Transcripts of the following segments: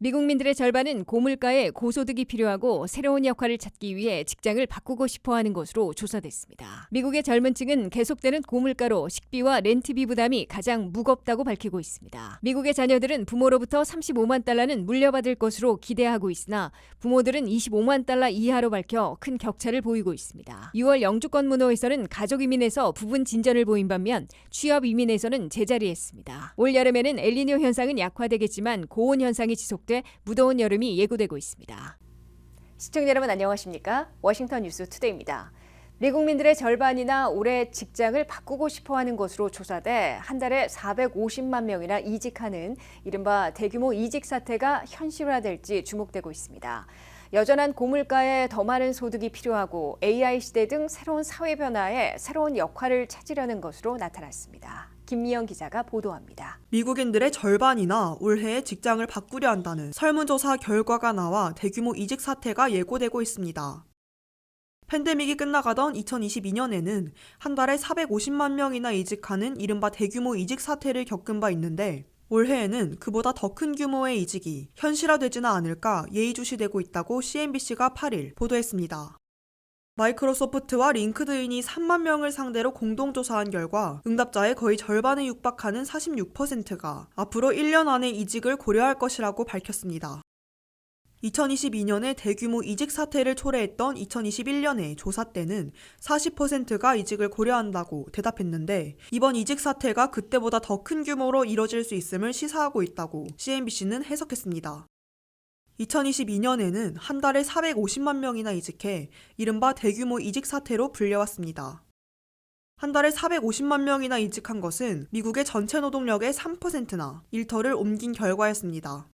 미국민들의 절반은 고물가에 고소득이 필요하고 새로운 역할을 찾기 위해 직장을 바꾸고 싶어하는 것으로 조사됐습니다. 미국의 젊은 층은 계속되는 고물가로 식비와 렌트비 부담이 가장 무겁다고 밝히고 있습니다. 미국의 자녀들은 부모로부터 35만 달러는 물려받을 것으로 기대하고 있으나 부모들은 25만 달러 이하로 밝혀 큰 격차를 보이고 있습니다. 6월 영주권 문호에서는 가족 이민에서 부분 진전을 보인 반면 취업 이민에서는 제자리했습니다. 올 여름에는 엘니뇨 현상은 약화되겠지만 고온 현상이 지속돼 무더운 여름이 예고되고 있습니다. 시청자 여러분 안녕하십니까? 워싱턴 뉴스 투데이입니다. 미국민들의 절반이나 올해 직장을 바꾸고 싶어하는 것으로 조사돼 한 달에 450만 명이나 이직하는 이른바 대규모 이직 사태가 현실화될지 주목되고 있습니다. 여전한 고물가에 더 많은 소득이 필요하고 AI 시대 등 새로운 사회 변화에 새로운 역할을 찾으려는 것으로 나타났습니다. 김미영 기자가 보도합니다. 미국인들의 절반이나 올해에 직장을 바꾸려 한다는 설문조사 결과가 나와 대규모 이직 사태가 예고되고 있습니다. 팬데믹이 끝나가던 2022년에는 한 달에 450만 명이나 이직하는 이른바 대규모 이직 사태를 겪은 바 있는데 올해에는 그보다 더 큰 규모의 이직이 현실화되지는 않을까 예의주시되고 있다고 CNBC가 8일 보도했습니다. 마이크로소프트와 링크드인이 3만 명을 상대로 공동조사한 결과 응답자의 거의 절반에 육박하는 46%가 앞으로 1년 안에 이직을 고려할 것이라고 밝혔습니다. 2022년에 대규모 이직 사태를 초래했던 2021년의 조사 때는 40%가 이직을 고려한다고 대답했는데 이번 이직 사태가 그때보다 더 큰 규모로 이뤄질 수 있음을 시사하고 있다고 CNBC는 해석했습니다. 2022년에는 한 달에 450만 명이나 이직해 이른바 대규모 이직 사태로 불려왔습니다. 한 달에 450만 명이나 이직한 것은 미국의 전체 노동력의 3%나 일터를 옮긴 결과였습니다.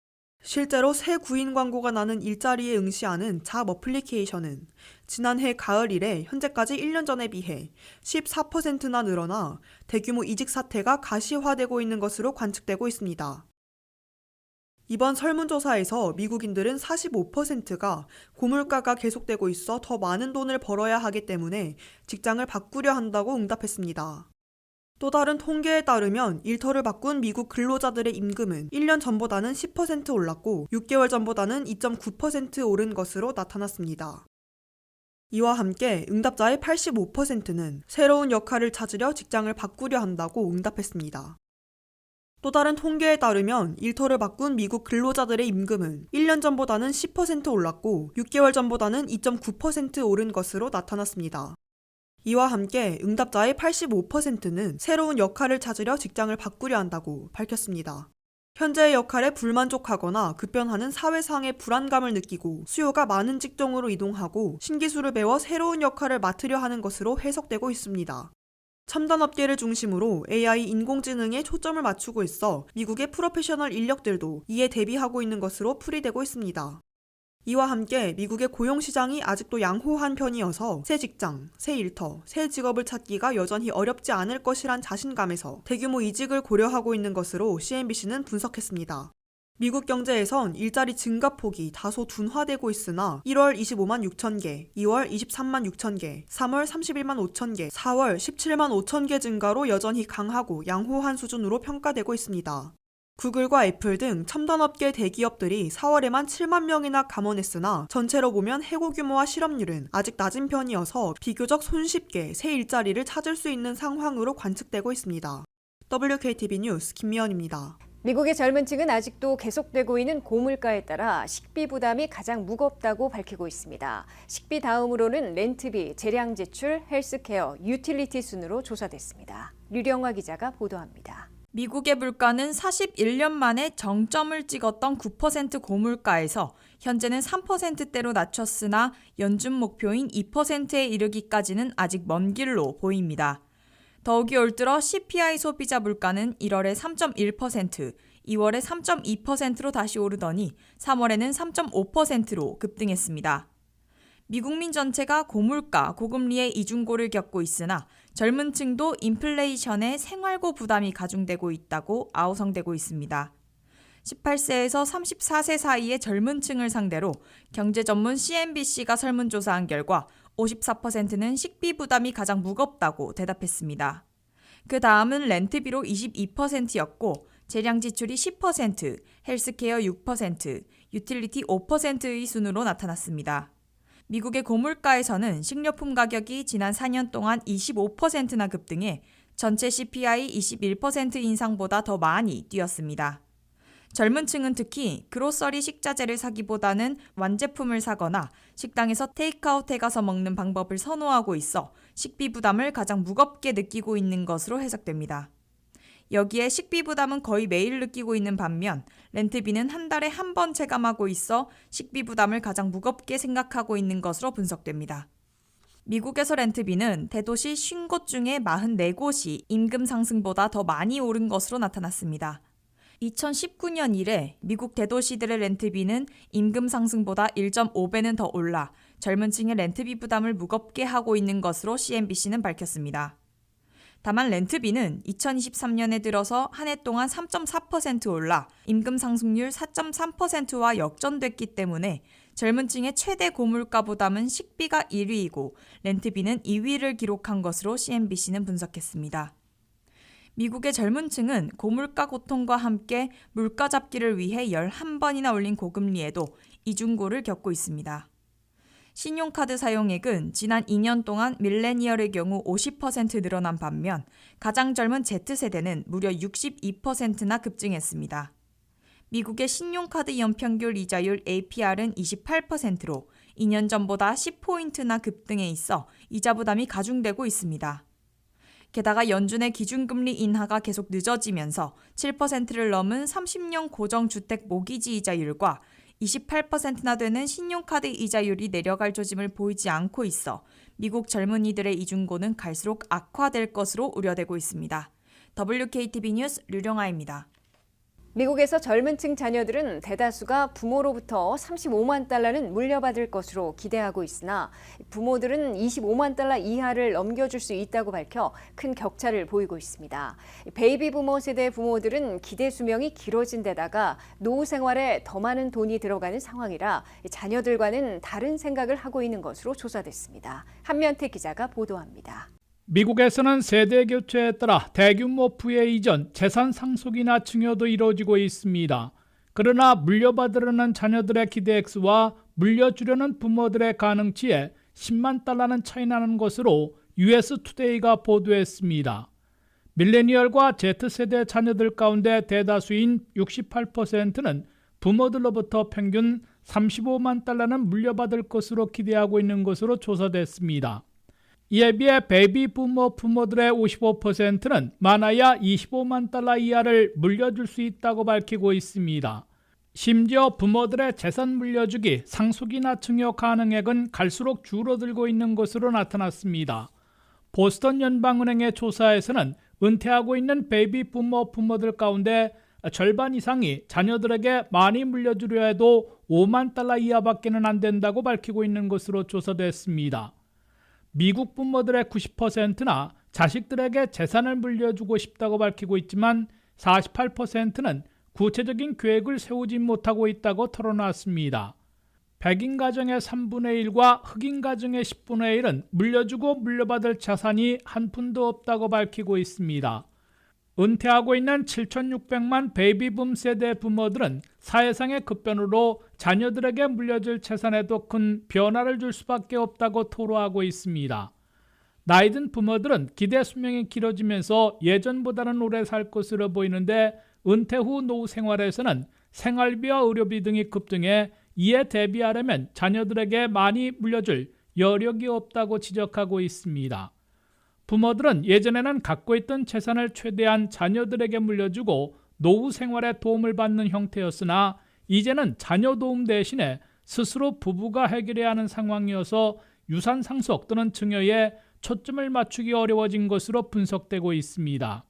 실제로 새 구인 광고가 나는 일자리에 응시하는 잡 어플리케이션은 지난해 가을 이래 현재까지 1년 전에 비해 14%나 늘어나 대규모 이직 사태가 가시화되고 있는 것으로 관측되고 있습니다. 이번 설문조사에서 미국인들은 45%가 고물가가 계속되고 있어 더 많은 돈을 벌어야 하기 때문에 직장을 바꾸려 한다고 응답했습니다. 또 다른 통계에 따르면 일터를 바꾼 미국 근로자들의 임금은 1년 전보다는 10% 올랐고 6개월 전보다는 2.9% 오른 것으로 나타났습니다. 이와 함께 응답자의 85%는 새로운 역할을 찾으려 직장을 바꾸려 한다고 응답했습니다. 또 다른 통계에 따르면 일터를 바꾼 미국 근로자들의 임금은 1년 전보다는 10% 올랐고 6개월 전보다는 2.9% 오른 것으로 나타났습니다. 이와 함께 응답자의 85%는 새로운 역할을 찾으려 직장을 바꾸려 한다고 밝혔습니다. 현재의 역할에 불만족하거나 급변하는 사회상의 불안감을 느끼고 수요가 많은 직종으로 이동하고 신기술을 배워 새로운 역할을 맡으려 하는 것으로 해석되고 있습니다. 첨단 업계를 중심으로 AI 인공지능에 초점을 맞추고 있어 미국의 프로페셔널 인력들도 이에 대비하고 있는 것으로 풀이되고 있습니다. 이와 함께 미국의 고용시장이 아직도 양호한 편이어서 새 직장, 새 일터, 새 직업을 찾기가 여전히 어렵지 않을 것이란 자신감에서 대규모 이직을 고려하고 있는 것으로 CNBC는 분석했습니다. 미국 경제에선 일자리 증가폭이 다소 둔화되고 있으나 1월 25만 6천 개, 2월 23만 6천 개, 3월 31만 5천 개, 4월 17만 5천 개 증가로 여전히 강하고 양호한 수준으로 평가되고 있습니다. 구글과 애플 등 첨단업계 대기업들이 4월에만 7만 명이나 감원했으나 전체로 보면 해고 규모와 실업률은 아직 낮은 편이어서 비교적 손쉽게 새 일자리를 찾을 수 있는 상황으로 관측되고 있습니다. WKTV 뉴스 김미연입니다. 미국의 젊은 층은 아직도 계속되고 있는 고물가에 따라 식비 부담이 가장 무겁다고 밝히고 있습니다. 식비 다음으로는 렌트비, 재량 지출, 헬스케어, 유틸리티 순으로 조사됐습니다. 류령화 기자가 보도합니다. 미국의 물가는 41년 만에 정점을 찍었던 9% 고물가에서 현재는 3%대로 낮췄으나 연준 목표인 2%에 이르기까지는 아직 먼 길로 보입니다. 더욱이 올 들어 CPI 소비자 물가는 1월에 3.1%, 2월에 3.2%로 다시 오르더니 3월에는 3.5%로 급등했습니다. 미국민 전체가 고물가, 고금리의 이중고를 겪고 있으나 젊은 층도 인플레이션에 생활고 부담이 가중되고 있다고 아우성되고 있습니다. 18세에서 34세 사이의 젊은 층을 상대로 경제 전문 CNBC가 설문조사한 결과 54%는 식비 부담이 가장 무겁다고 대답했습니다. 그 다음은 렌트비로 22%였고 재량 지출이 10%, 헬스케어 6%, 유틸리티 5%의 순으로 나타났습니다. 미국의 고물가에서는 식료품 가격이 지난 4년 동안 25%나 급등해 전체 CPI 21% 인상보다 더 많이 뛰었습니다. 젊은 층은 특히 그로서리 식자재를 사기보다는 완제품을 사거나 식당에서 테이크아웃해 가서 먹는 방법을 선호하고 있어 식비 부담을 가장 무겁게 느끼고 있는 것으로 해석됩니다. 여기에 식비 부담은 거의 매일 느끼고 있는 반면 렌트비는 한 달에 한 번 체감하고 있어 식비 부담을 가장 무겁게 생각하고 있는 것으로 분석됩니다. 미국에서 렌트비는 대도시 50곳 중에 44곳이 임금 상승보다 더 많이 오른 것으로 나타났습니다. 2019년 이래 미국 대도시들의 렌트비는 임금 상승보다 1.5배는 더 올라 젊은 층의 렌트비 부담을 무겁게 하고 있는 것으로 CNBC는 밝혔습니다. 다만 렌트비는 2023년에 들어서 한 해 동안 3.4% 올라 임금 상승률 4.3%와 역전됐기 때문에 젊은 층의 최대 고물가 부담은 식비가 1위이고 렌트비는 2위를 기록한 것으로 CNBC는 분석했습니다. 미국의 젊은 층은 고물가 고통과 함께 물가 잡기를 위해 11번이나 올린 고금리에도 이중고를 겪고 있습니다. 신용카드 사용액은 지난 2년 동안 밀레니얼의 경우 50% 늘어난 반면 가장 젊은 Z세대는 무려 62%나 급증했습니다. 미국의 신용카드 연평균 이자율 APR은 28%로 2년 전보다 10포인트나 급등해 있어 이자 부담이 가중되고 있습니다. 게다가 연준의 기준금리 인하가 계속 늦어지면서 7%를 넘은 30년 고정주택 모기지 이자율과 28%나 되는 신용카드 이자율이 내려갈 조짐을 보이지 않고 있어 미국 젊은이들의 이중고는 갈수록 악화될 것으로 우려되고 있습니다. WKTV 뉴스 류령아입니다. 미국에서 젊은 층 자녀들은 대다수가 부모로부터 35만 달러는 물려받을 것으로 기대하고 있으나 부모들은 25만 달러 이하를 넘겨줄 수 있다고 밝혀 큰 격차를 보이고 있습니다. 베이비 부모 세대 부모들은 기대 수명이 길어진 데다가 노후 생활에 더 많은 돈이 들어가는 상황이라 자녀들과는 다른 생각을 하고 있는 것으로 조사됐습니다. 한면태 기자가 보도합니다. 미국에서는 세대 교체에 따라 대규모 부의 이전, 재산 상속이나 증여도 이루어지고 있습니다. 그러나 물려받으려는 자녀들의 기대액수와 물려주려는 부모들의 가능치에 10만 달러는 차이 나는 것으로 US 투데이가 보도했습니다. 밀레니얼과 Z세대 자녀들 가운데 대다수인 68%는 부모들로부터 평균 35만 달러는 물려받을 것으로 기대하고 있는 것으로 조사됐습니다. 이에 비해 베이비 부모들의 55%는 많아야 25만 달러 이하를 물려줄 수 있다고 밝히고 있습니다. 심지어 부모들의 재산 물려주기, 상속이나 증여 가능액은 갈수록 줄어들고 있는 것으로 나타났습니다. 보스턴 연방은행의 조사에서는 은퇴하고 있는 베이비 부모들 가운데 절반 이상이 자녀들에게 많이 물려주려 해도 5만 달러 이하밖에는 안 된다고 밝히고 있는 것으로 조사됐습니다. 미국 부모들의 90%나 자식들에게 재산을 물려주고 싶다고 밝히고 있지만 48%는 구체적인 계획을 세우지 못하고 있다고 털어놨습니다. 백인 가정의 3분의 1과 흑인 가정의 10분의 1은 물려주고 물려받을 자산이 한 푼도 없다고 밝히고 있습니다. 은퇴하고 있는 7,600만 베이비붐 세대 부모들은 사회상의 급변으로 자녀들에게 물려줄 재산에도 큰 변화를 줄 수밖에 없다고 토로하고 있습니다. 나이든 부모들은 기대 수명이 길어지면서 예전보다는 오래 살 것으로 보이는데 은퇴 후 노후 생활에서는 생활비와 의료비 등이 급등해 이에 대비하려면 자녀들에게 많이 물려줄 여력이 없다고 지적하고 있습니다. 부모들은 예전에는 갖고 있던 재산을 최대한 자녀들에게 물려주고 노후 생활에 도움을 받는 형태였으나 이제는 자녀 도움 대신에 스스로 부부가 해결해야 하는 상황이어서 유산 상속 또는 증여에 초점을 맞추기 어려워진 것으로 분석되고 있습니다.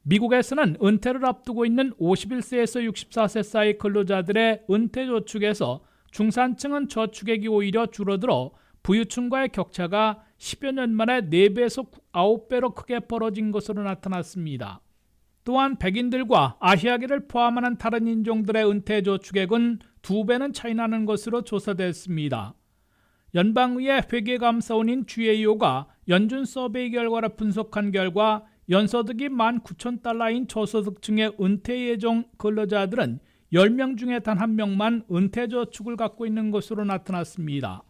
미국에서는 은퇴를 앞두고 있는 51세에서 64세 사이 근로자들의 은퇴 저축에서 중산층은 저축액이 오히려 줄어들어 부유층과의 격차가 10여 년 만에 4배에서 9배로 크게 벌어진 것으로 나타났습니다. 또한 백인들과 아시아계를 포함하는 다른 인종들의 은퇴 저축액은 2배는 차이나는 것으로 조사됐습니다. 연방의회 회계감사원인 GAO가 연준 서베이 결과를 분석한 결과 연소득이 19,000달러인 저소득층의 은퇴 예정 근로자들은 10명 중에 단 1명만 은퇴 저축을 갖고 있는 것으로 나타났습니다.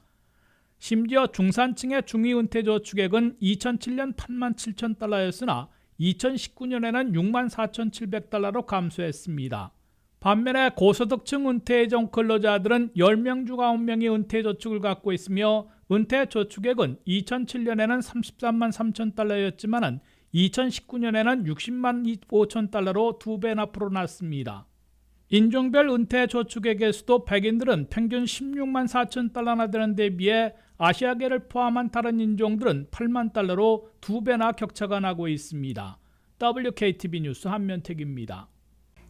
심지어 중산층의 중위 은퇴 저축액은 2007년 87,000달러였으나 2019년에는 64,700달러로 감소했습니다. 반면에 고소득층 은퇴 예정 근로자들은 10명 중 9명이 은퇴 저축을 갖고 있으며 은퇴 저축액은 2007년에는 33만 3천 달러였지만 2019년에는 60만 5천 달러로 2배나 늘어났습니다. 인종별 은퇴 저축액에서도 백인들은 평균 16만 4천 달러나 되는 데 비해 아시아계를 포함한 다른 인종들은 8만 달러로 2배나 격차가 나고 있습니다. WKTV 뉴스 한면택입니다.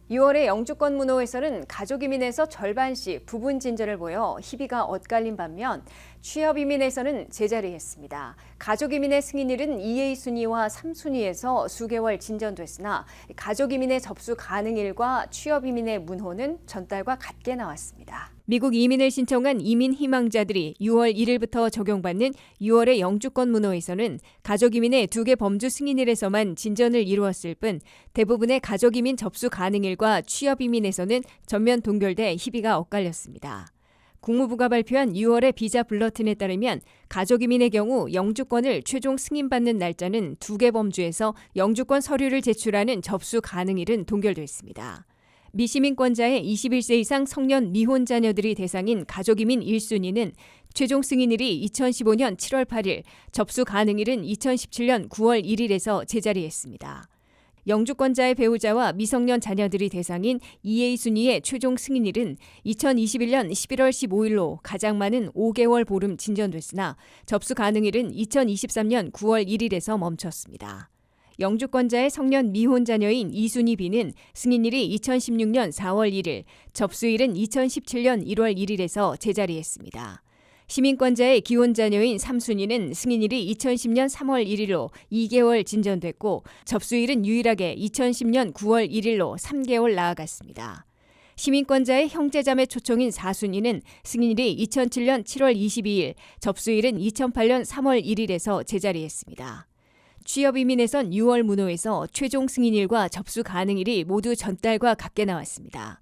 6월에 영주권 문호에서는 가족이민에서 절반씩 부분 진전을 보여 희비가 엇갈린 반면 취업이민에서는 제자리했습니다. 가족이민의 승인일은 2A 순위와 3순위에서 수개월 진전됐으나 가족이민의 접수 가능일과 취업이민의 문호는 전달과 같게 나왔습니다. 미국 이민을 신청한 이민 희망자들이 6월 1일부터 적용받는 6월의 영주권 문호에서는 가족이민의 2개 범주 승인일에서만 진전을 이루었을 뿐 대부분의 가족이민 접수 가능일과 취업이민에서는 전면 동결돼 희비가 엇갈렸습니다. 국무부가 발표한 6월의 비자 블러튼에 따르면 가족이민의 경우 영주권을 최종 승인받는 날짜는 2개 범주에서 영주권 서류를 제출하는 접수 가능일은 동결됐습니다. 미시민권자의 21세 이상 성년 미혼 자녀들이 대상인 가족이민 1순위는 최종 승인일이 2015년 7월 8일, 접수 가능일은 2017년 9월 1일에서 제자리했습니다. 영주권자의 배우자와 미성년 자녀들이 대상인 2A 순위의 최종 승인일은 2021년 11월 15일로 가장 많은 5개월 보름 진전됐으나 접수 가능일은 2023년 9월 1일에서 멈췄습니다. 영주권자의 성년 미혼 자녀인 2순위 B는 승인일이 2016년 4월 1일, 접수일은 2017년 1월 1일에서 제자리했습니다. 시민권자의 기혼 자녀인 3순위는 승인일이 2010년 3월 1일로 2개월 진전됐고 접수일은 유일하게 2010년 9월 1일로 3개월 나아갔습니다. 시민권자의 형제자매 초청인 4순위는 승인일이 2007년 7월 22일, 접수일은 2008년 3월 1일에서 제자리했습니다. 취업이민에선 6월 문호에서 최종 승인일과 접수 가능일이 모두 전달과 같게 나왔습니다.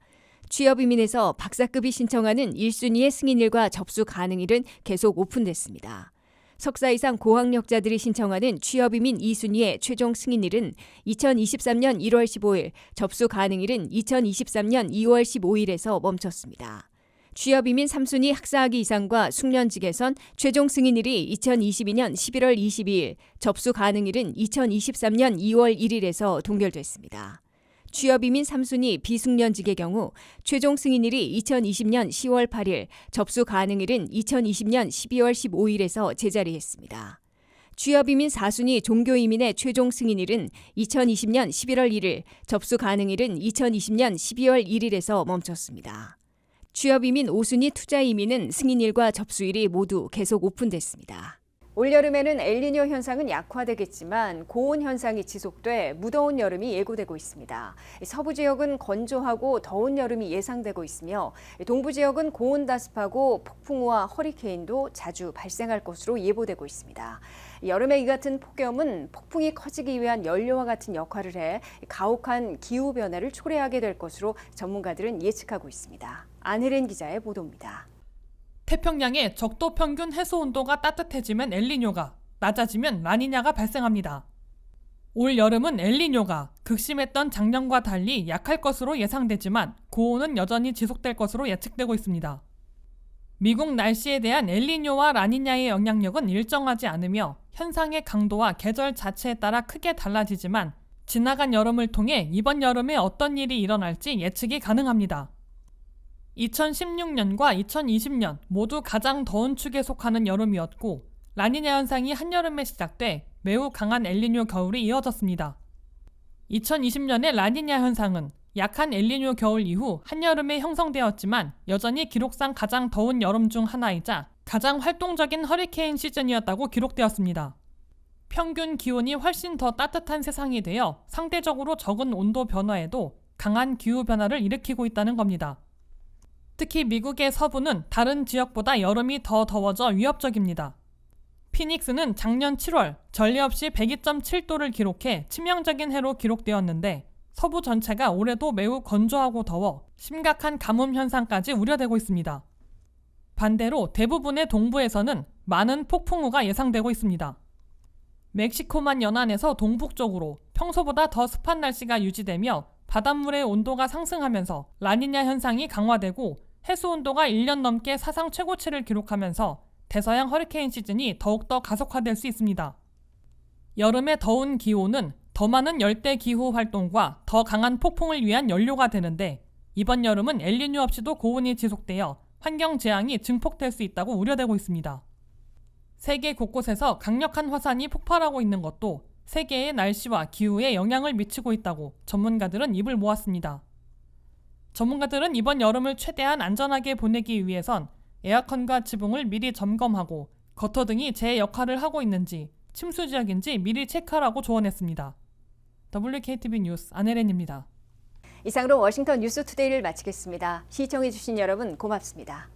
취업이민에서 박사급이 신청하는 1순위의 승인일과 접수 가능일은 계속 오픈됐습니다. 석사 이상 고학력자들이 신청하는 취업이민 2순위의 최종 승인일은 2023년 1월 15일, 접수 가능일은 2023년 2월 15일에서 멈췄습니다. 취업이민 3순위 학사학위 이상과 숙련직에선 최종 승인일이 2022년 11월 22일, 접수 가능일은 2023년 2월 1일에서 동결됐습니다. 취업이민 3순위 비숙련직의 경우 최종 승인일이 2020년 10월 8일, 접수 가능일은 2020년 12월 15일에서 제자리했습니다. 취업이민 4순위 종교이민의 최종 승인일은 2020년 11월 1일, 접수 가능일은 2020년 12월 1일에서 멈췄습니다. 취업이민 5순위 투자이민은 승인일과 접수일이 모두 계속 오픈됐습니다. 올여름에는 엘니뇨 현상은 약화되겠지만 고온 현상이 지속돼 무더운 여름이 예고되고 있습니다. 서부 지역은 건조하고 더운 여름이 예상되고 있으며 동부 지역은 고온다습하고 폭풍우와 허리케인도 자주 발생할 것으로 예보되고 있습니다. 여름에 이 같은 폭염은 폭풍이 커지기 위한 연료와 같은 역할을 해 가혹한 기후변화를 초래하게 될 것으로 전문가들은 예측하고 있습니다. 안혜린 기자의 보도입니다. 태평양의 적도 평균 해수 온도가 따뜻해지면 엘니뇨가, 낮아지면 라니냐가 발생합니다. 올 여름은 엘니뇨가 극심했던 작년과 달리 약할 것으로 예상되지만 고온은 여전히 지속될 것으로 예측되고 있습니다. 미국 날씨에 대한 엘니뇨와 라니냐의 영향력은 일정하지 않으며 현상의 강도와 계절 자체에 따라 크게 달라지지만 지나간 여름을 통해 이번 여름에 어떤 일이 일어날지 예측이 가능합니다. 2016년과 2020년 모두 가장 더운 축에 속하는 여름이었고 라니냐 현상이 한여름에 시작돼 매우 강한 엘니뇨 겨울이 이어졌습니다. 2020년의 라니냐 현상은 약한 엘니뇨 겨울 이후 한여름에 형성되었지만 여전히 기록상 가장 더운 여름 중 하나이자 가장 활동적인 허리케인 시즌이었다고 기록되었습니다. 평균 기온이 훨씬 더 따뜻한 세상이 되어 상대적으로 적은 온도 변화에도 강한 기후 변화를 일으키고 있다는 겁니다. 특히 미국의 서부는 다른 지역보다 여름이 더 더워져 위협적입니다. 피닉스는 작년 7월 전례 없이 102.7도를 기록해 치명적인 해로 기록되었는데 서부 전체가 올해도 매우 건조하고 더워 심각한 가뭄 현상까지 우려되고 있습니다. 반대로 대부분의 동부에서는 많은 폭풍우가 예상되고 있습니다. 멕시코만 연안에서 동북쪽으로 평소보다 더 습한 날씨가 유지되며 바닷물의 온도가 상승하면서 라니냐 현상이 강화되고 해수 온도가 1년 넘게 사상 최고치를 기록하면서 대서양 허리케인 시즌이 더욱더 가속화될 수 있습니다. 여름의 더운 기온은 더 많은 열대 기후 활동과 더 강한 폭풍을 위한 연료가 되는데 이번 여름은 엘니뇨 없이도 고온이 지속되어 환경 재앙이 증폭될 수 있다고 우려되고 있습니다. 세계 곳곳에서 강력한 화산이 폭발하고 있는 것도 세계의 날씨와 기후에 영향을 미치고 있다고 전문가들은 입을 모았습니다. 전문가들은 이번 여름을 최대한 안전하게 보내기 위해선 에어컨과 지붕을 미리 점검하고 거터 등이 제 역할을 하고 있는지 침수 지역인지 미리 체크하라고 조언했습니다. WKTV 뉴스 안혜린입니다. 이상으로 워싱턴 뉴스투데이를 마치겠습니다. 시청해주신 여러분 고맙습니다.